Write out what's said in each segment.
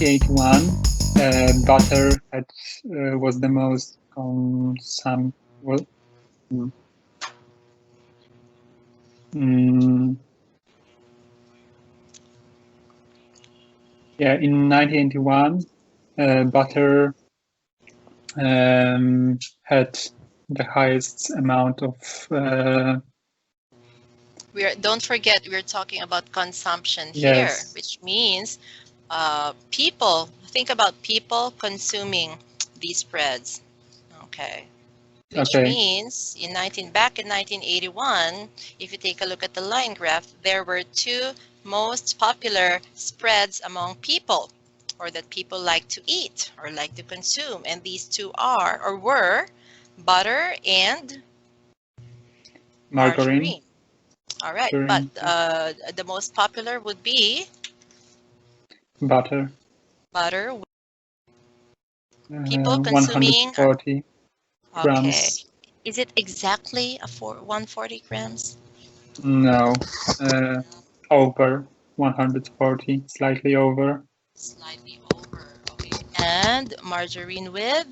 1981, butter was the most yeah, in 1981, butter had the highest amount of. Don't forget, we're talking about consumption here, Yes. which means people. Think about people consuming these breads. Okay. Which means back in 1981, if you take a look at the line graph, there were two most popular spreads among people, or that people like to eat or like to consume, and these two were butter and margarine. All right, but the most popular would be butter. Butter. People consuming 140 grams. Okay. Is it exactly 140 grams? No, over 140, slightly over. Slightly over, okay. And margarine with?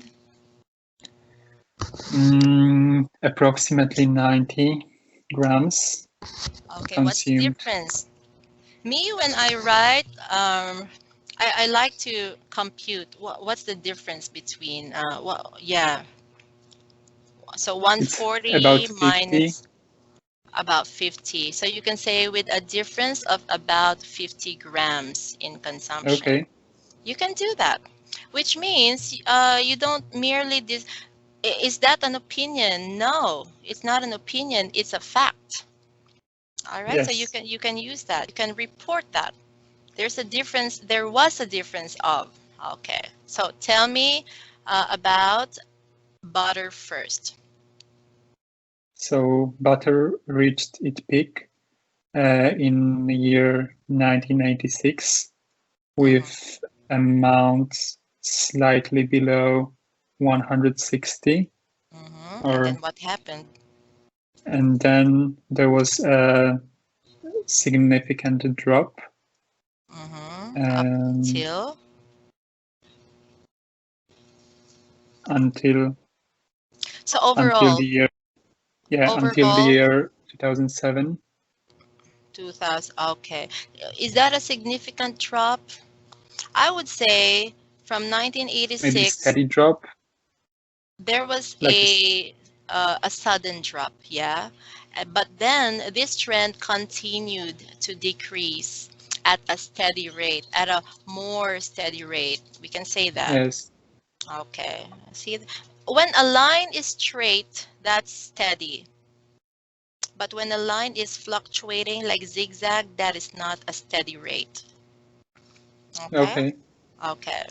Approximately 90 grams. Okay, consumed. What's the difference? Me, when I write, I like to compute what's the difference between, so 140 about minus about 50. So you can say with a difference of about 50 grams in consumption. Okay. You can do that, which means you don't merely is that an opinion? No, it's not an opinion, it's a fact. All right, yes. So you can use that. You can report that. There's a difference. There was a difference of. Okay, so tell me about butter first. So butter reached its peak in the year 1996 with amounts slightly below 160. And then what happened? And then there was a significant drop. Until so overall until the year until the year 2007. 2000. Okay, is that a significant drop? I would say from 1986. Maybe steady drop. There was a sudden drop, yeah, but then this trend continued to decrease at a steady rate, at a more steady rate. We can say that. Yes. Okay. See, when a line is straight, that's steady. But when a line is fluctuating like zigzag, that is not a steady rate. Okay. Okay.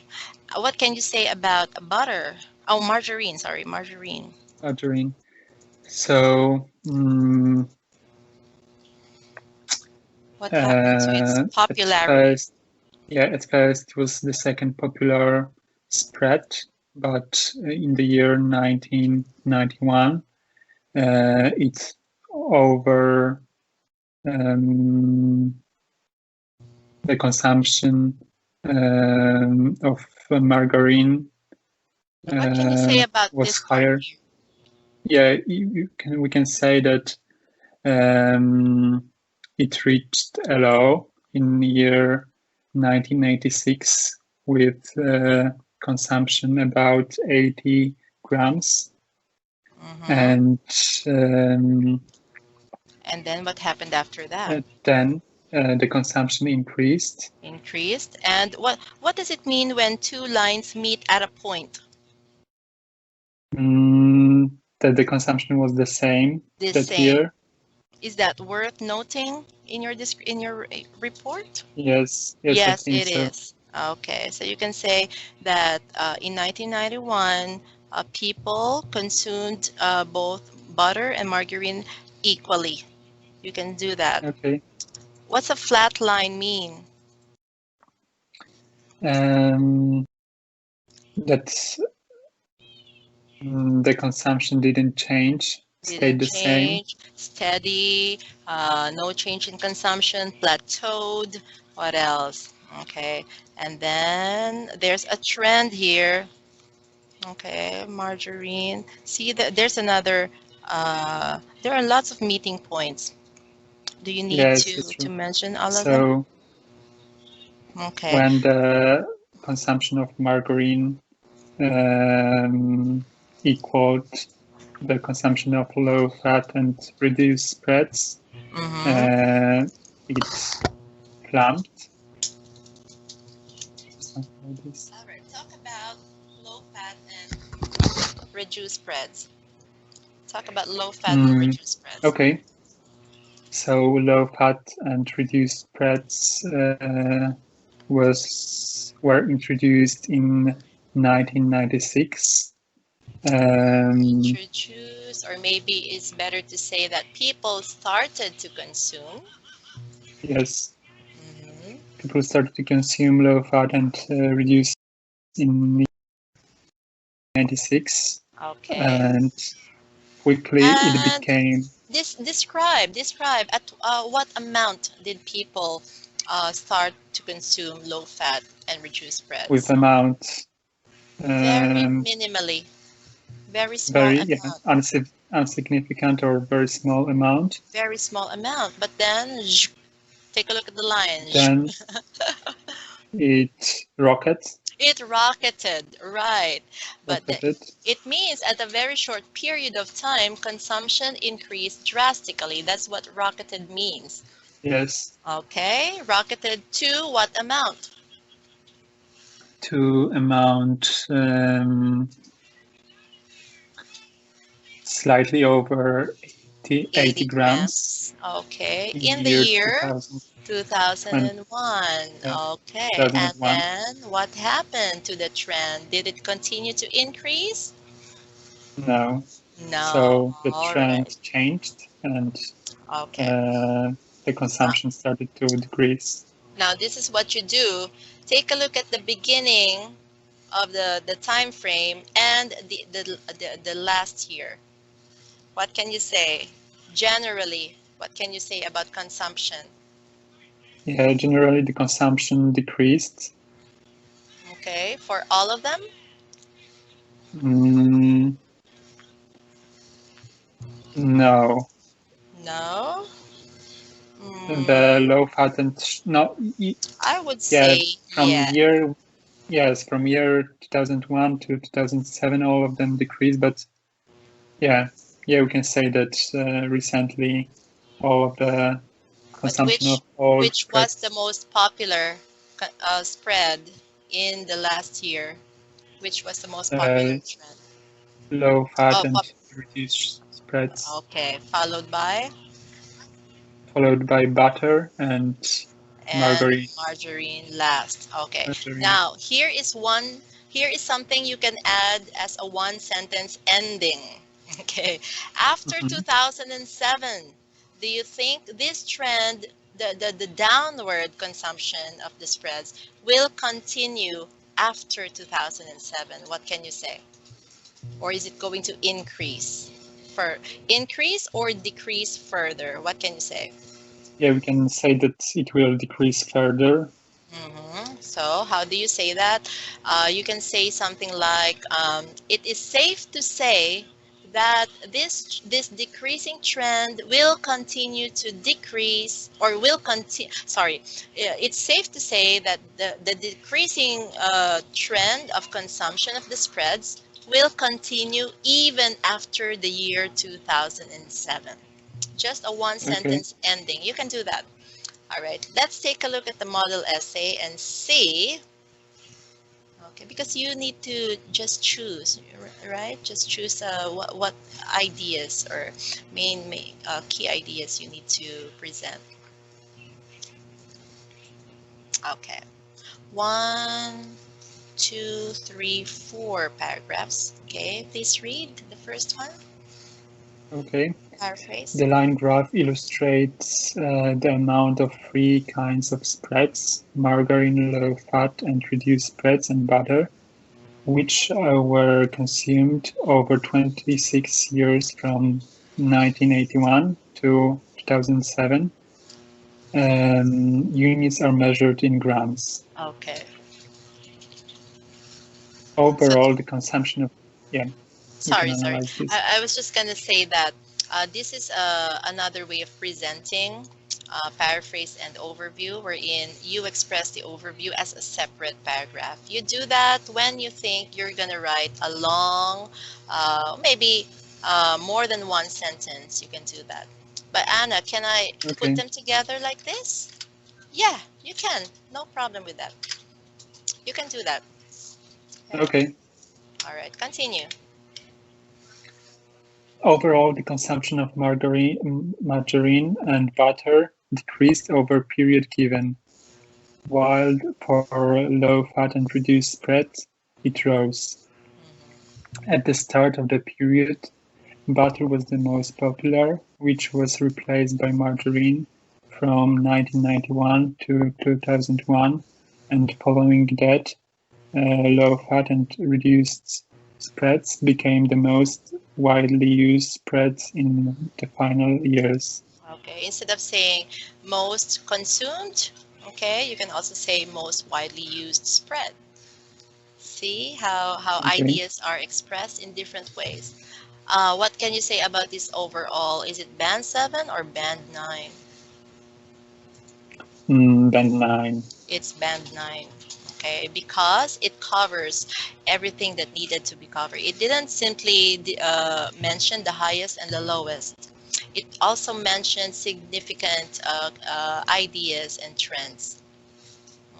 What can you say about butter? Oh, margarine. Sorry, margarine. Margarine. So. What happened to its popularity? At first it was the second popular spread, but in the year 1991, it's over the consumption of margarine what can you say about was this higher. part? Yeah, we can say that it reached a low in the year 1986 with consumption about 80 grams. And then what happened after that? Then the consumption increased. And what does it mean when two lines meet at a point? That the consumption was the same year. Is that worth noting in your report? Yes, it is. Okay, so you can say that in 1991, people consumed both butter and margarine equally. You can do that. Okay. What's a flat line mean? That the consumption didn't change, stayed the same. Steady, no change in consumption, plateaued. What else? Okay, and then there's a trend here. Okay, margarine. See that there's another. There are lots of meeting points. Do you need Yes, it's to true. mention all of them? So Okay. when the consumption of margarine equaled the consumption of low-fat and reduced spreads, it plumped. Something like this. All right. Talk about low-fat and reduced spreads. Talk about low-fat and reduced spreads. Okay. So low-fat and reduced spreads were introduced in 1996. Introduced, or maybe it's better to say that people started to consume. Yes. People started to consume low-fat and reduced in 1996. Okay. And quickly it became. Describe at what amount did people start to consume low-fat and reduced spreads? With amount. Very minimally. Very small amount. Yeah, insignificant or very small amount. Very small amount, but then take a look at the line. Then it rocketed. It rocketed, right. But it means at a very short period of time, consumption increased drastically. That's what rocketed means. Yes. Okay, rocketed to what amount? To amount slightly over 80 grams. Okay, in the year 2001. Okay, 2001. And then what happened to the trend? Did it continue to increase? No. So the trend changed and the consumption started to decrease. Now this is what you do. Take a look at the beginning of the time frame and the last year. What can you say? Generally, what can you say about consumption? Yeah, generally the consumption decreased. Okay, for all of them? No. No? The low fat and no. I would say from year 2001 to 2007, all of them decreased. But yeah, we can say that recently, all of the consumption of all. Which was the most popular spread in the last year? Which was the most popular trend? Low fat and reduced spreads. Okay, followed by butter and margarine. Margarine last. Okay. Margarine. Now here is something you can add as a one-sentence ending. Okay. After 2007, do you think this trend, the downward consumption of the spreads, will continue after 2007? What can you say? Or is it going to increase? Increase or decrease further? What can you say? Yeah, we can say that it will decrease further. So how do you say that? You can say something like, it is safe to say that this decreasing trend will continue to decrease, or will continue. Sorry, it's safe to say that the decreasing trend of consumption of the spreads will continue even after the year 2007. Just a one-sentence ending. You can do that. All right. Let's take a look at the model essay and see. Okay, because you need to just choose, right? Just choose what ideas or main key ideas you need to present. Okay. 1, 2, 3, 4 paragraphs. Okay, please read the first one. Okay. Paraphrase. The line graph illustrates the amount of 3 kinds of spreads: margarine, low fat and reduced spreads, and butter, which were consumed over 26 years from 1981 to 2007. Units are measured in grams. Okay. Overall, the consumption of, yeah, you can Sorry. analyze this. I was just gonna say that this is another way of presenting paraphrase and overview, wherein you express the overview as a separate paragraph. You do that when you think you're gonna write a long, maybe more than one sentence. You can do that. But Anna, can I put Okay. them together like this? Yeah, you can. No problem with that. You can do that. Okay. All right, continue. Overall, the consumption of margarine and butter decreased over period given, while for low-fat and reduced spreads, it rose. At the start of the period, butter was the most popular, which was replaced by margarine from 1991 to 2001, and following that, low-fat and reduced spreads became the most widely used spreads in the final years. Okay, instead of saying most consumed, okay, you can also say most widely used spread. See how Okay. ideas are expressed in different ways. What can you say about this overall? Is it band 7 or band 9? Band 9. It's band 9. Okay, because it covers everything that needed to be covered. It didn't simply mention the highest and the lowest. It also mentioned significant ideas and trends.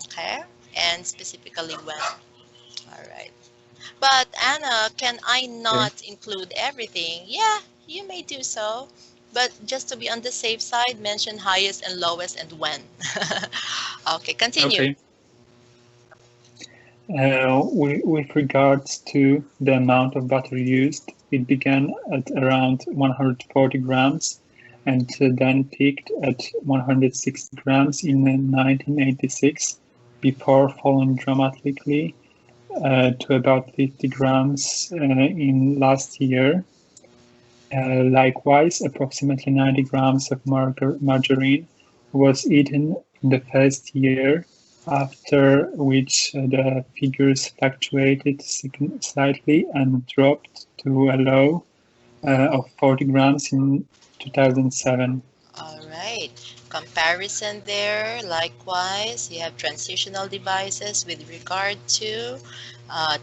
Okay, and specifically when. All right. But Anna, can I Okay. not include everything? Yeah, you may do so. But just to be on the safe side, mention highest and lowest and when. Okay, continue. Okay. With regards to the amount of butter used, it began at around 140 grams and then peaked at 160 grams in 1986 before falling dramatically to about 50 grams in last year. Likewise, approximately 90 grams of margarine was eaten in the first year, after which the figures fluctuated slightly and dropped to a low of 40 grams in 2007. All right. Comparison there. Likewise, you have transitional devices with regard to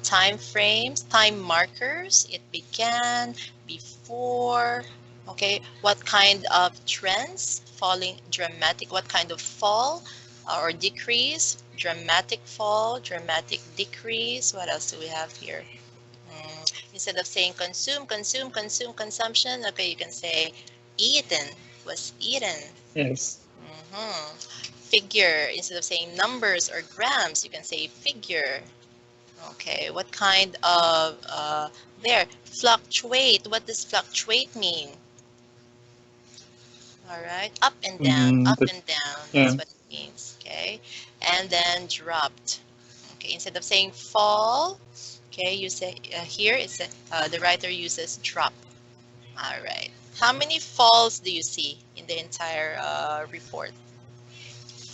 time frames, time markers. It began before. Okay. What kind of trends? Falling dramatic. What kind of fall or decrease? Dramatic fall, dramatic decrease. What else do we have here? Instead of saying consumption, okay, you can say eaten, was eaten. Yes. Figure, instead of saying numbers or grams, you can say figure. Okay, what kind of, there, fluctuate, what does fluctuate mean? All right, up and down, Yeah. that's what it means, okay? And then dropped. Okay, instead of saying fall, okay, you say, here it's the writer uses drop. All right. How many falls do you see in the entire report?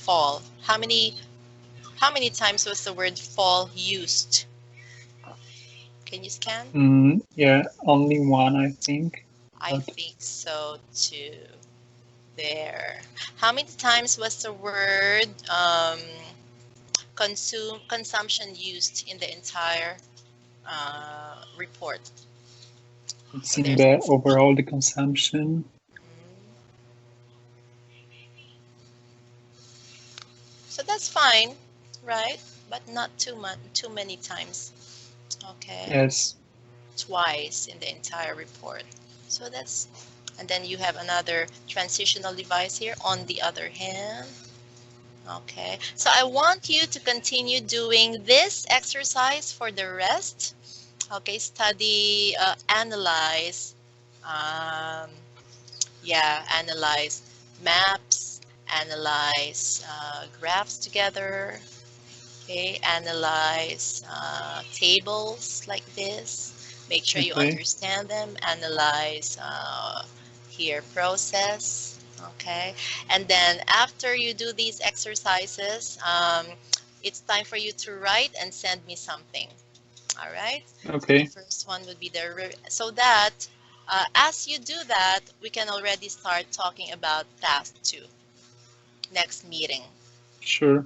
Fall. How many times was the word fall used? Can you scan? Yeah, only one, I think. I But think so too. There. How many times was the word consumption used in the entire report? it's So in there's the overall the consumption. so that's fine, right? But not too many times. Okay. Yes. Twice in the entire report. So that's, and then you have another transitional device here on the other hand. Okay, so I want you to continue doing this exercise for the rest. Okay, study, analyze, um, yeah, analyze maps, analyze graphs together, okay, analyze tables like this. Make sure you Okay. understand them. Analyze here process. Okay, and then after you do these exercises, it's time for you to write and send me something. All right. Okay. The first one would be so that as you do that, we can already start talking about task 2 next meeting. Sure.